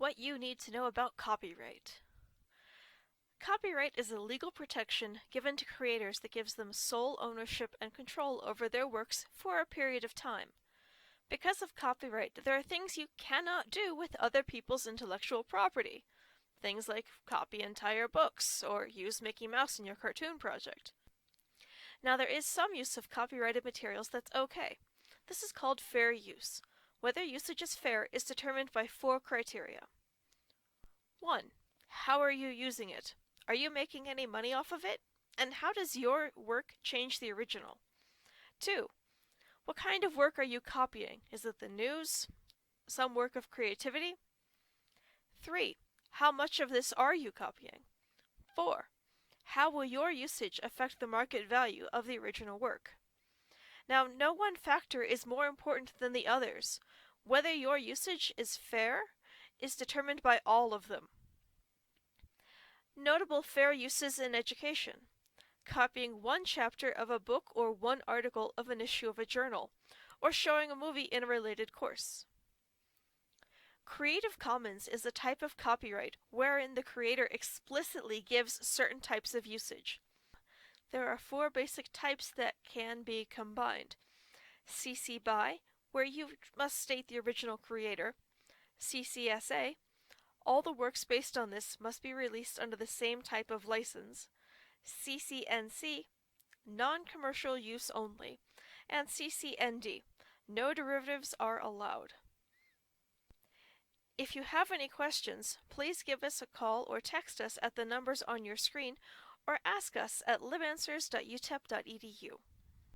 what you need to know about copyright. Copyright is a legal protection given to creators that gives them sole ownership and control over their works for a period of time. Because of copyright, there are things you cannot do with other people's intellectual property. Things like copy entire books or use Mickey Mouse in your cartoon project. Now, there is some use of copyrighted materials that's okay. This is called fair use. Whether usage is fair is determined by 4 criteria. 1. How are you using it? Are you making any money off of it? And how does your work change the original? 2. What kind of work are you copying? Is it the news? Some work of creativity? 3. How much of this are you copying? 4. How will your usage affect the market value of the original work? Now, no one factor is more important than the others. Whether your usage is fair is determined by all of them. Notable fair uses in education: copying one chapter of a book or one article of an issue of a journal, or showing a movie in a related course. Creative Commons is a type of copyright wherein the creator explicitly gives certain types of usage. There are 4 basic types that can be combined. CC BY, where you must state the original creator. CCSA, all the works based on this must be released under the same type of license. CCNC, non-commercial use only. And CCND, no derivatives are allowed. If you have any questions, please give us a call or text us at the numbers on your screen, or ask us at libanswers.utep.edu.